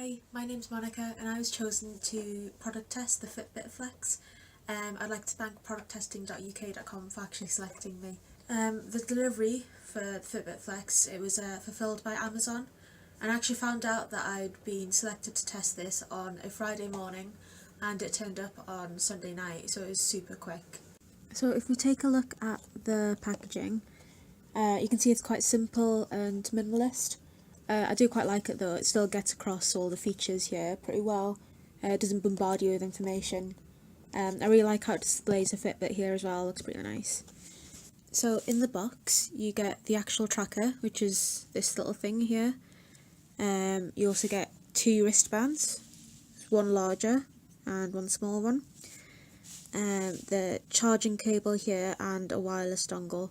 Hi, my name's Monica and I was chosen to product test the FitBit Flex. I'd like to thank producttesting.uk.com for actually selecting me. The delivery for the FitBit Flex, it was fulfilled by Amazon, and I actually found out that I'd been selected to test this on a Friday morning and it turned up on Sunday night, so it was super quick. So if we take a look at the packaging, you can see it's quite simple and minimalist. I do quite like it though, it still gets across all the features here pretty well. It doesn't bombard you with information. I really like how it displays a Fitbit here as well, it looks pretty nice. So in the box you get the actual tracker, which is this little thing here. You also get two wristbands, one larger and one small one. The charging cable here and a wireless dongle.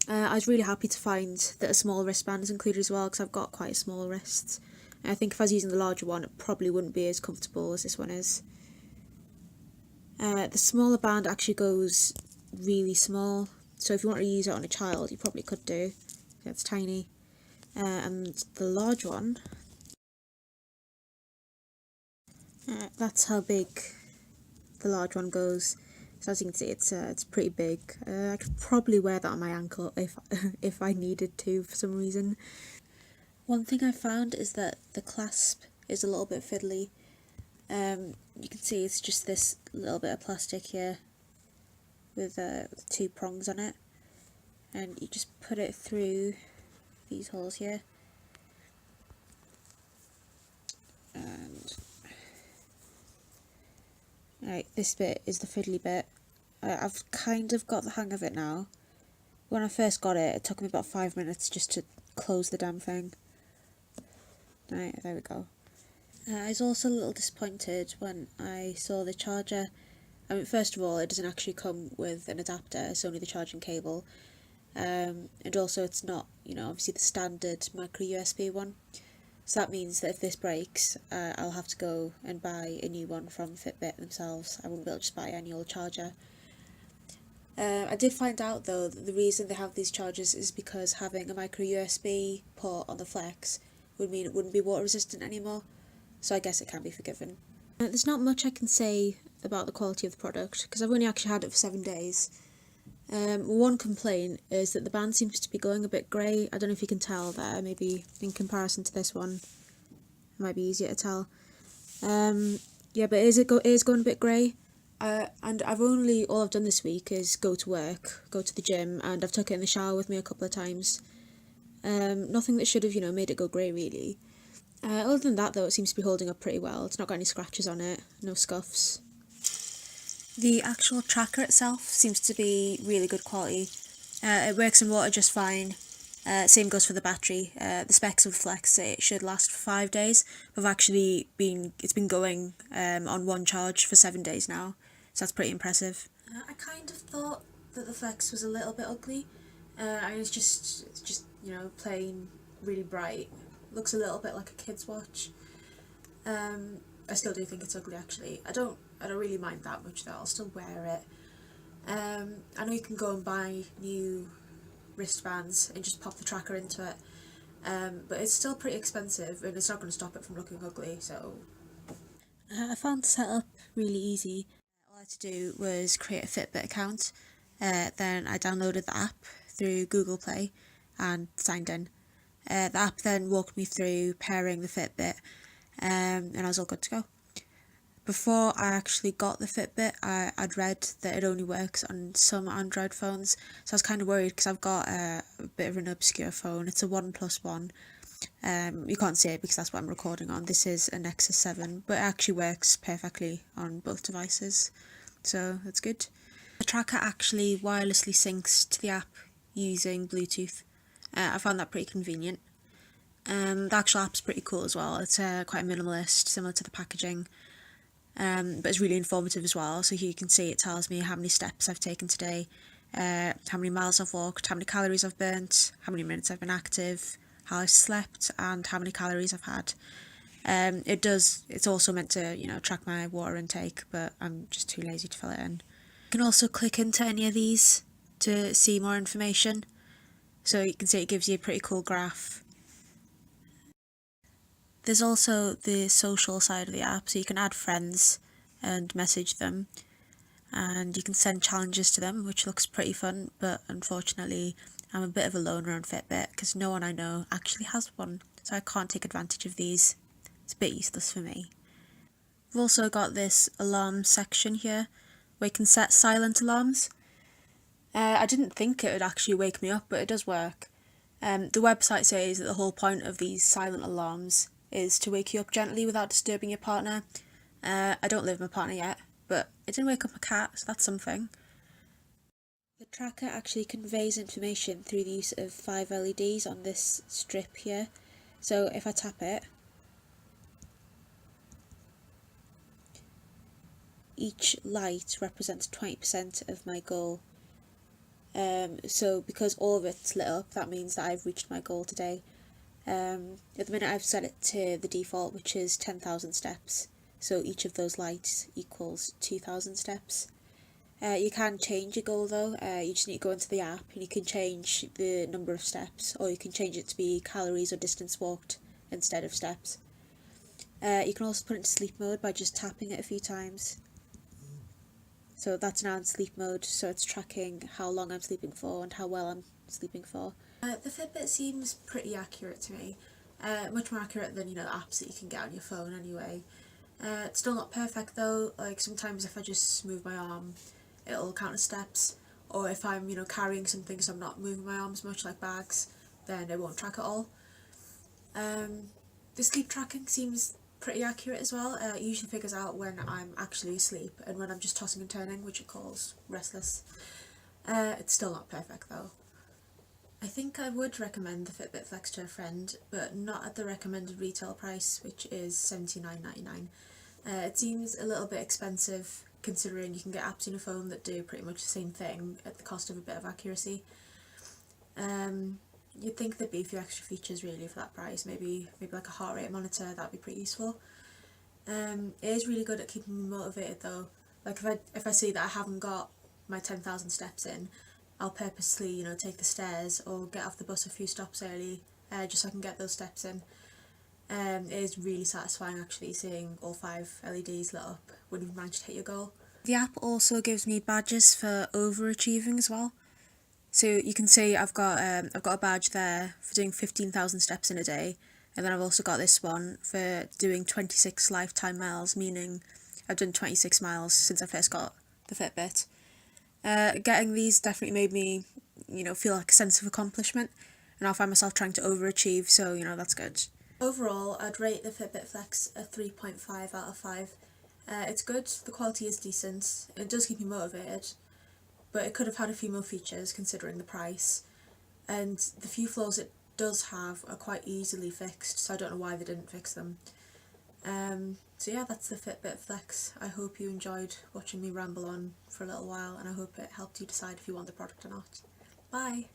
I was really happy to find that a small wristband is included as well, because I've got quite small wrists. And I think if I was using the larger one, it probably wouldn't be as comfortable as this one is. The smaller band actually goes really small, so if you want to use it on a child, you probably could do. It's tiny. And the large one, that's how big the large one goes. So as you can see, it's pretty big. I could probably wear that on my ankle if I needed to for some reason. One thing I found is that the clasp is a little bit fiddly. You can see it's just this little bit of plastic here with two prongs on it, and you just put it through these holes here. And right, this bit is the fiddly bit. I've kind of got the hang of it now. When I first got it, it took me about 5 minutes just to close the damn thing. Right, there we go. I was also a little disappointed when I saw the charger. I mean, first of all, it doesn't actually come with an adapter, it's only the charging cable. And also it's not, obviously the standard micro USB one. So that means that if this breaks, I'll have to go and buy a new one from Fitbit themselves. I won't be able to just buy any old charger. I did find out though that the reason they have these chargers is because having a micro USB port on the Flex would mean it wouldn't be water resistant anymore, so I guess it can be forgiven. There's not much I can say about the quality of the product because I've only actually had it for 7 days. One complaint is that the band seems to be going a bit grey. I don't know if you can tell there, maybe in comparison to this one it might be easier to tell. Yeah, but it is going a bit grey. And all I've done this week is go to work, go to the gym, and I've took it in the shower with me a couple of times. Nothing that should have, made it go grey really. Other than that though, it seems to be holding up pretty well. It's not got any scratches on it, no scuffs. The actual tracker itself seems to be really good quality. It works in water just fine. Same goes for the battery. The specs of the Flex say it should last for 5 days, but it's been going on one charge for 7 days now, so that's pretty impressive. I kind of thought that the Flex was a little bit ugly. It's just plain really bright. Looks a little bit like a kid's watch. I still do think it's ugly actually. I don't really mind that much though. I'll still wear it. I know you can go and buy new wristbands and just pop the tracker into it, but it's still pretty expensive and it's not going to stop it from looking ugly, so I found the setup really easy. All I had to do was create a Fitbit account, then I downloaded the app through Google Play and signed in. The app then walked me through pairing the Fitbit, and I was all good to go. Before I actually got the Fitbit, I'd read that it only works on some Android phones, so I was kind of worried because I've got a bit of an obscure phone. It's a OnePlus One. You can't see it because that's what I'm recording on. This is a Nexus 7, but it actually works perfectly on both devices, so that's good. The tracker actually wirelessly syncs to the app using Bluetooth. I found that pretty convenient. The actual app's pretty cool as well. It's quite minimalist, similar to the packaging. But it's really informative as well. So here you can see it tells me how many steps I've taken today, how many miles I've walked, how many calories I've burnt, how many minutes I've been active, how I've slept, and how many calories I've had. It's also meant to, track my water intake, but I'm just too lazy to fill it in. You can also click into any of these to see more information. So you can see it gives you a pretty cool graph. There's also the social side of the app, so you can add friends and message them, and you can send challenges to them, which looks pretty fun, but unfortunately I'm a bit of a loner on Fitbit because no one I know actually has one, so I can't take advantage of these. It's a bit useless for me. We've also got this alarm section here where you can set silent alarms. I didn't think it would actually wake me up, but it does work. The website says that the whole point of these silent alarms is to wake you up gently without disturbing your partner. I don't live with my partner yet, but it didn't wake up my cat, so that's something. The tracker actually conveys information through the use of 5 LEDs on this strip here. So if I tap it, each light represents 20% of my goal. So because all of it's lit up, that means that I've reached my goal today. At the minute I've set it to the default, which is 10,000 steps. So each of those lights equals 2,000 steps. You can change your goal though. You just need to go into the app and you can change the number of steps, or you can change it to be calories or distance walked instead of steps. You can also put it into sleep mode by just tapping it a few times. So that's now in sleep mode, so it's tracking how long I'm sleeping for and how well I'm sleeping for. The Fitbit seems pretty accurate to me. Much more accurate than, the apps that you can get on your phone anyway. It's still not perfect though. Like sometimes if I just move my arm, it'll count as steps. Or if I'm, carrying something so I'm not moving my arms much, like bags, then it won't track at all. The sleep tracking seems pretty accurate as well. It usually figures out when I'm actually asleep and when I'm just tossing and turning, which it calls restless. It's still not perfect though. I think I would recommend the Fitbit Flex to a friend, but not at the recommended retail price, which is $79.99. It seems a little bit expensive considering you can get apps on your phone that do pretty much the same thing at the cost of a bit of accuracy. You'd think there'd be a few extra features really for that price, maybe like a heart rate monitor, that'd be pretty useful. It is really good at keeping me motivated though. Like if I see that I haven't got my 10,000 steps in, I'll purposely, take the stairs or get off the bus a few stops early, just so I can get those steps in. It is really satisfying actually seeing all 5 LEDs lit up when you've managed to hit your goal. The app also gives me badges for overachieving as well. So you can see I've got a badge there for doing 15,000 steps in a day, and then I've also got this one for doing 26 lifetime miles, meaning I've done 26 miles since I first got the Fitbit. Getting these definitely made me, feel like a sense of accomplishment, and I find myself trying to overachieve, so that's good. Overall, I'd rate the Fitbit Flex a 3.5 out of 5. It's good, the quality is decent, it does keep me motivated, but it could have had a few more features considering the price, and the few flaws it does have are quite easily fixed, so I don't know why they didn't fix them. So yeah, that's the Fitbit Flex. I hope you enjoyed watching me ramble on for a little while, and I hope it helped you decide if you want the product or not. Bye!